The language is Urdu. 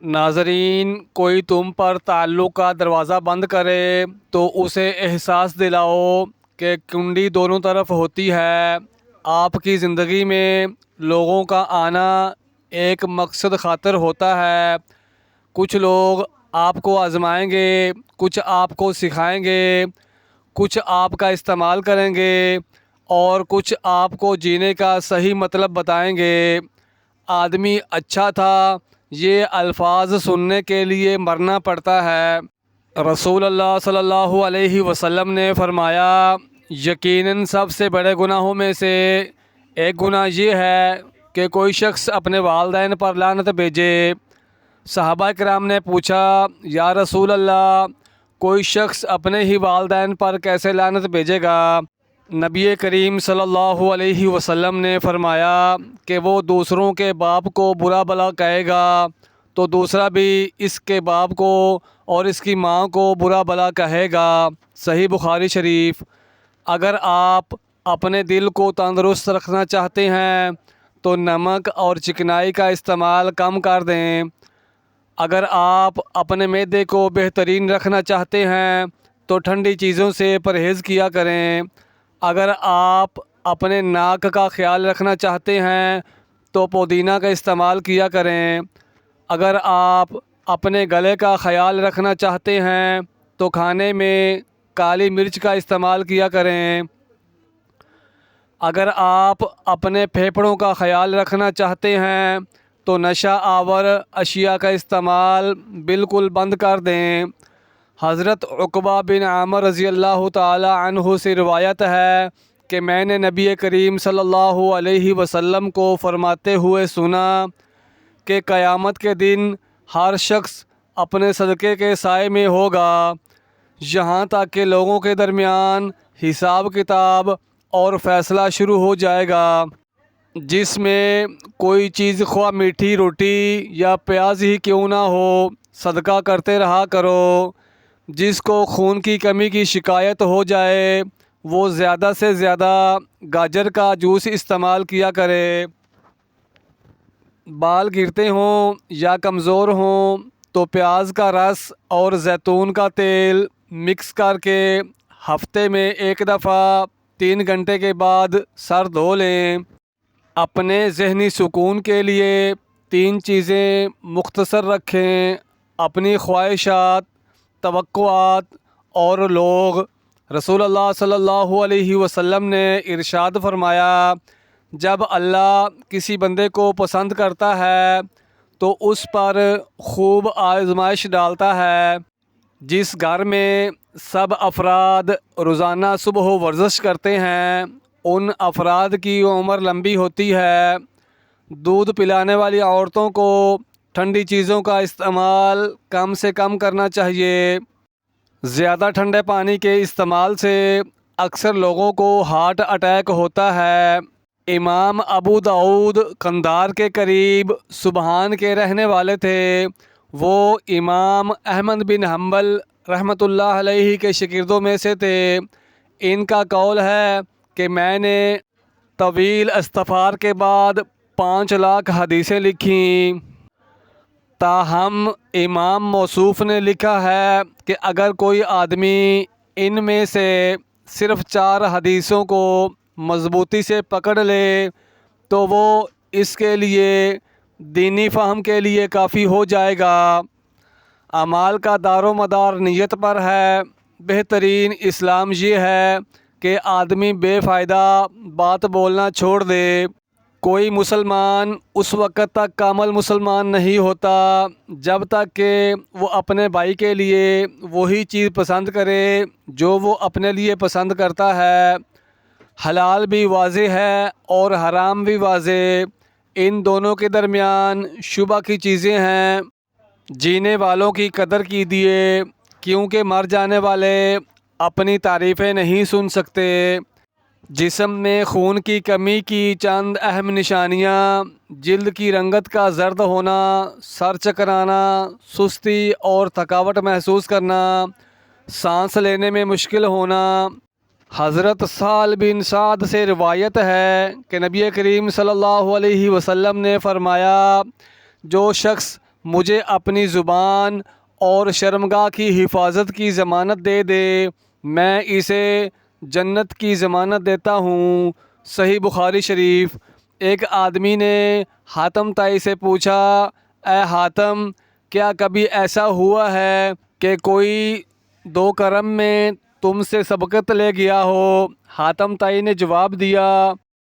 ناظرین، کوئی تم پر تعلق کا دروازہ بند کرے تو اسے احساس دلاؤ کہ کنڈی دونوں طرف ہوتی ہے۔ آپ کی زندگی میں لوگوں کا آنا ایک مقصد خاطر ہوتا ہے۔ کچھ لوگ آپ کو آزمائیں گے، کچھ آپ کو سکھائیں گے، کچھ آپ کا استعمال کریں گے اور کچھ آپ کو جینے کا صحیح مطلب بتائیں گے۔ آدمی اچھا تھا، یہ الفاظ سننے کے لیے مرنا پڑتا ہے۔ رسول اللہ صلی اللہ علیہ وسلم نے فرمایا، یقیناً سب سے بڑے گناہوں میں سے ایک گناہ یہ ہے کہ کوئی شخص اپنے والدین پر لعنت بھیجے۔ صحابہ کرام نے پوچھا، یا رسول اللہ، کوئی شخص اپنے ہی والدین پر کیسے لعنت بھیجے گا؟ نبی کریم صلی اللہ علیہ وسلم نے فرمایا کہ وہ دوسروں کے باپ کو برا بھلا کہے گا تو دوسرا بھی اس کے باپ کو اور اس کی ماں کو برا بھلا کہے گا۔ صحیح بخاری شریف۔ اگر آپ اپنے دل کو تندرست رکھنا چاہتے ہیں تو نمک اور چکنائی کا استعمال کم کر دیں۔ اگر آپ اپنے معدے کو بہترین رکھنا چاہتے ہیں تو ٹھنڈی چیزوں سے پرہیز کیا کریں۔ اگر آپ اپنے ناک کا خیال رکھنا چاہتے ہیں تو پودینہ کا استعمال کیا کریں۔ اگر آپ اپنے گلے کا خیال رکھنا چاہتے ہیں تو کھانے میں کالی مرچ کا استعمال کیا کریں۔ اگر آپ اپنے پھیپھڑوں کا خیال رکھنا چاہتے ہیں تو نشہ آور اشیاء کا استعمال بالکل بند کر دیں۔ حضرت عقبہ بن عامر رضی اللہ تعالی عنہ سے روایت ہے کہ میں نے نبی کریم صلی اللہ علیہ وسلم کو فرماتے ہوئے سنا کہ قیامت کے دن ہر شخص اپنے صدقے کے سائے میں ہوگا، یہاں تک کہ لوگوں کے درمیان حساب کتاب اور فیصلہ شروع ہو جائے گا۔ جس میں کوئی چیز خواہ میٹھی روٹی یا پیاز ہی کیوں نہ ہو، صدقہ کرتے رہا کرو۔ جس کو خون کی کمی کی شکایت ہو جائے وہ زیادہ سے زیادہ گاجر کا جوس استعمال کیا کرے۔ بال گرتے ہوں یا کمزور ہوں تو پیاز کا رس اور زیتون کا تیل مکس کر کے ہفتے میں ایک دفعہ 3 گھنٹے کے بعد سر دھو لیں۔ اپنے ذہنی سکون کے لیے 3 چیزیں مختصر رکھیں: اپنی خواہشات، توقعات اور لوگ۔ رسول اللہ صلی اللہ علیہ وسلم نے ارشاد فرمایا، جب اللہ کسی بندے کو پسند کرتا ہے تو اس پر خوب آزمائش ڈالتا ہے۔ جس گھر میں سب افراد روزانہ صبح ورزش کرتے ہیں ان افراد کی عمر لمبی ہوتی ہے۔ دودھ پلانے والی عورتوں کو ٹھنڈی چیزوں کا استعمال کم سے کم کرنا چاہیے۔ زیادہ ٹھنڈے پانی کے استعمال سے اکثر لوگوں کو ہارٹ اٹیک ہوتا ہے۔ امام ابو داؤد قندار کے قریب سبحان کے رہنے والے تھے۔ وہ امام احمد بن حنبل رحمۃ اللہ علیہ کے شاگردوں میں سے تھے۔ ان کا قول ہے کہ میں نے طویل استغفار کے بعد 5 لاکھ حدیثیں لکھیں۔ تاہم امام موصوف نے لکھا ہے کہ اگر کوئی آدمی ان میں سے صرف 4 حدیثوں کو مضبوطی سے پکڑ لے تو وہ اس کے لیے دینی فہم کے لیے کافی ہو جائے گا۔ اعمال کا دار و مدار نیت پر ہے۔ بہترین اسلام یہ ہے کہ آدمی بے فائدہ بات بولنا چھوڑ دے۔ کوئی مسلمان اس وقت تک کامل مسلمان نہیں ہوتا جب تک کہ وہ اپنے بھائی کے لیے وہی چیز پسند کرے جو وہ اپنے لیے پسند کرتا ہے۔ حلال بھی واضح ہے اور حرام بھی واضح، ان دونوں کے درمیان شبہ کی چیزیں ہیں۔ جینے والوں کی قدر کیجیے کیونکہ مر جانے والے اپنی تعریفیں نہیں سن سکتے۔ جسم میں خون کی کمی کی چند اہم نشانیاں: جلد کی رنگت کا زرد ہونا، سر چکرانا، سستی اور تھکاوٹ محسوس کرنا، سانس لینے میں مشکل ہونا۔ حضرت سہل بن سعد سے روایت ہے کہ نبی کریم صلی اللہ علیہ وسلم نے فرمایا، جو شخص مجھے اپنی زبان اور شرمگاہ کی حفاظت کی ضمانت دے دے، میں اسے جنت کی ضمانت دیتا ہوں۔ صحیح بخاری شریف۔ ایک آدمی نے حاتم طائی سے پوچھا، اے حاتم، کیا کبھی ایسا ہوا ہے کہ کوئی دو کرم میں تم سے سبقت لے گیا ہو؟ حاتم طائی نے جواب دیا،